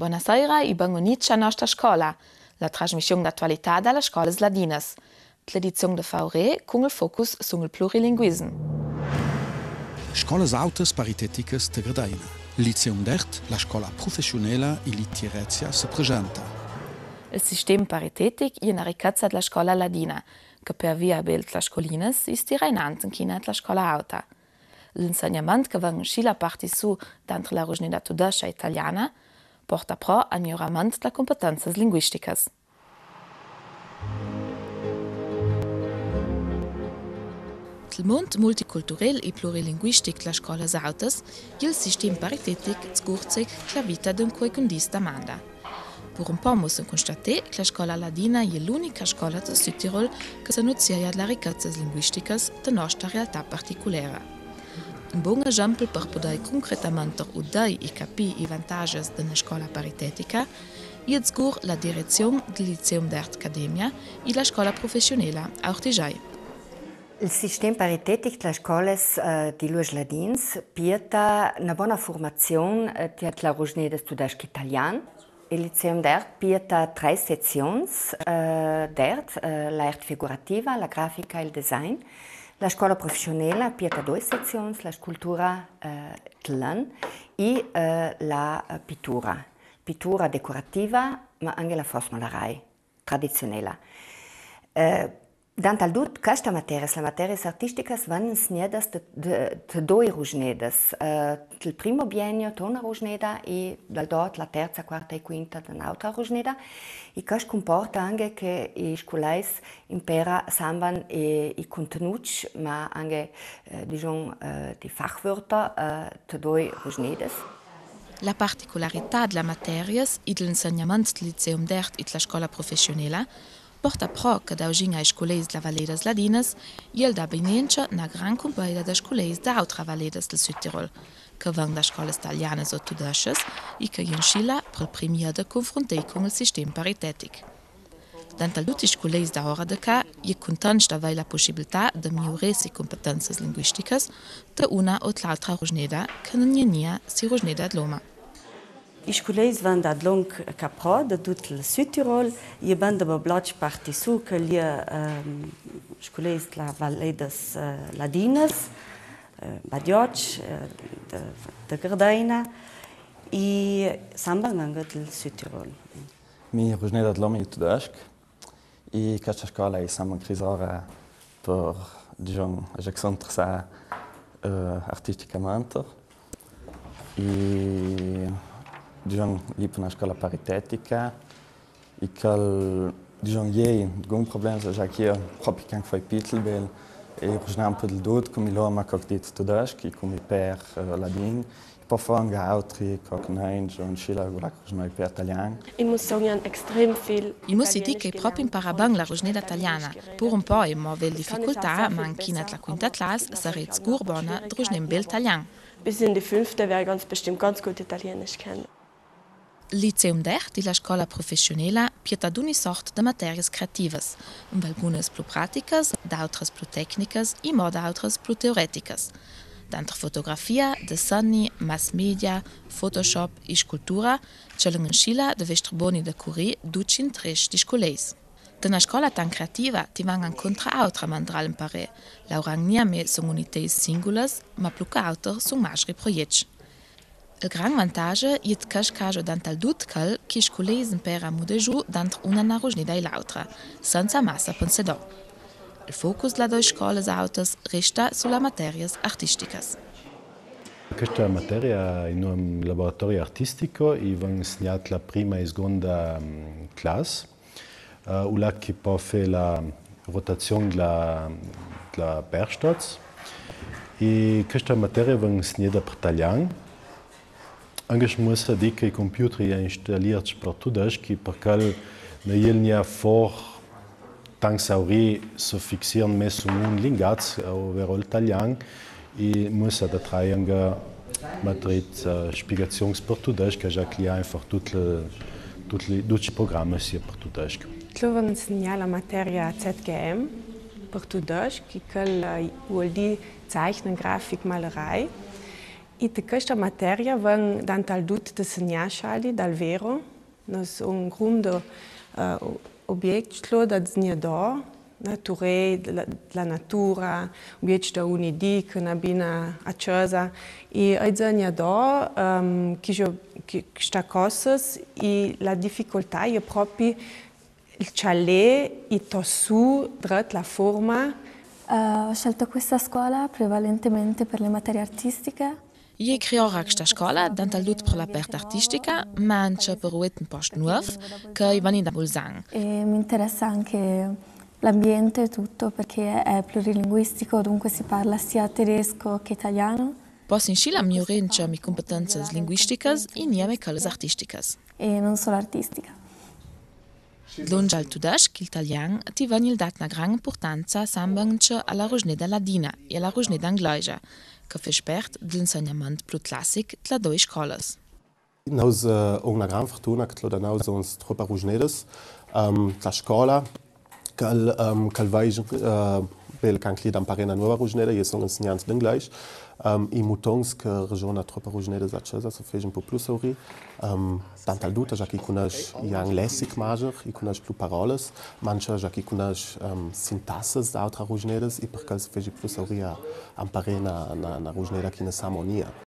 Buonasera e benvenuti alla nostra scuola, la trasmissione d'attualità dalla scuola Ladinas. L'edizione di Fauré con il focus sul plurilinguismo. Scolas autas pariteticas de Gradaina. Liceum d'Ert, la scola professionella e Litirezia se presenta. Il sistema paritetic è una ricchezza della scuola ladina, che per via delle scoline si stira in anche la scuola alta. L'insegnamento che viene uscito a partire su dentro la regione tedesca e italiana porta però al miglioramento delle competenze linguistiche. Il mondo multiculturale e plurilinguistico della scuola autas è il sistema paritetic scurzig che la vita di un coecundista manda. Per un po' possiamo constatare che la scuola ladina è l'unica scuola del Südtirol che si nutria delle ricchezze linguistiche della nostra realtà particolare. Un buon esempio per poter concretamente udire e capire i vantaggi di una scuola paritetica è la direzione del Liceum d'Art Academia e la scuola professionale Ortigiai. Il sistema paritetico delle scuole di Luis Ladins pieta una buona formazione della regione studentesca italiana. Il Liceum d'Art pieta 3 sezioni d'art, l'art figurativa, la grafica e il design. La scuola professionale pieta 2 sezioni, la scultura e la pittura. Pittura decorativa, ma anche la forsmalerei tradizionale. Dantal dut queste materie artistiche vanno insegnate da 2 rugnedes. Il primo biennio da una rugneda e dal dort la terza, quarta e quinta da un'altra rugneda. E questo comporta anche che i scolai imparano samban i contenuti, ma anche di Fachwörter da 2 rugnedes. La particolarità della materia e dell'insegnamento del Liceum d'Art e della scuola professionale porta però che da oggi ai scolei della Valle des Ladinas il da benenza una gran compagnia di scolei da altre Valle del Südtirol, che vengono da scuole italiane o tedesche e che in Scilla per il primo anno confrontati con il sistema paritetico. Dentro tutti i scolei da ora di qua, è contento di avere la possibilità di migliorare le competenze linguistiche da una o l'altra regione che non è si regione di Loma. I scolei vanno da long capro da tutto il Südtirol e vanno da parti su che gli scolei della Valle des Ladinas, Badioc, da Gradaina e sambang anche del Südtirol. Mi regione di Loma è tedesca e questa scuola è sempre crisora per diciamo interessare artisticamente e diciamo lì per una scuola paritetica e che diciamo è un problema già che proprio che fai piccolo e per esempio il dot come lo ma che dit tedesco e come per ladin poi anche altri che non sono scilla con la regione per italiano. Ich muss sagen, extrem viel. Ich muss dire che proprio imparare la regione italiana. Per un po' ho delle difficoltà, ma anche nella quinta classe sarei sicuro buona di regione italiano. Bis in die 5. werde ich ganz bestimmt ganz gut Italienisch kennen. Il Liceum d'Art e la scuola professionale pieta d'ogni sorta di materie creative, alcune più pratiche, altre più tecniche e altre più teoretiche. Dentro fotografia, disegni, mass media, Photoshop e scultura, c'è in Scilla di Vesterboni de Curie ducin tres di scolei. Da una scuola tan creativa ti vengono incontro altre mandral imparare. Laurang niame sono unità singole, ma più che altro sono maggiori progetti. Il gran vantaggio è che questo caso dantal dutcal che i scolei imparano a mudegiù dentro una regione e l'altra, senza massa pensador. Il focus delle 2 scuole autas resta sulle materie artistiche. Questa materia è in un laboratorio artistico e viene insegnata la prima e seconda classe, là che può fare la rotazione della Bergstadt. E questa materia viene insegnata per italiano. Anche muss dire che i computer sono installati per tedesco perché non è for tanto sauri so fixieren mehr su un lingaz ovvero l'italiano e muss da drei anche Madrid spiegazioni per tedesco che già che einfach tutti i programmi sia per tedesco. Tlovan insegna la materia ZGM per tedesco che vuol dire Zeichnen, Grafik, Malerei. E de questa materia vem dantal dut de segnasciali dal vero, nos un grum de obiectlo da znjedor, nature, la natura, obiect da unidi, che nabina a casa. E ai znjedor, che sta cosas, e la difficoltà è proprio il cialè, il tossu, dret la forma. Ho scelto questa scuola prevalentemente per le materie artistiche. Je criora questa scuola dantal dut per la parte artistica, ma anche per un posto nuovo, che i vani da Bolzano. E mi interessa anche l'ambiente e tutto perché è plurilinguistico, dunque si parla sia tedesco che italiano. Posso in scila migliorare le competenze linguistiche e nieme quelle artistiche. E non solo artistica. Lungi al tudesc, l'italiano, ti vani dat una gran importanza sambanche alla rogneda ladina e alla rogneda anglaise, che fa spert dell'insegnamento più classico delle due scuole. Nós una gran fortuna che da nós uns tropa rugnedes la scola cal vai bel can cli d'amparena nuova rugneda e sono insegnanti d'inglês i mutons que regiona tropa rugnedes a casa se fez un po plus sauri tantal duta ja qui coneix yang lessic major i coneix plus paroles mancha ja qui coneix sintaxes d'altra rugnedes i per cal se fez plus sauri a amparena na rugneda qui na samonia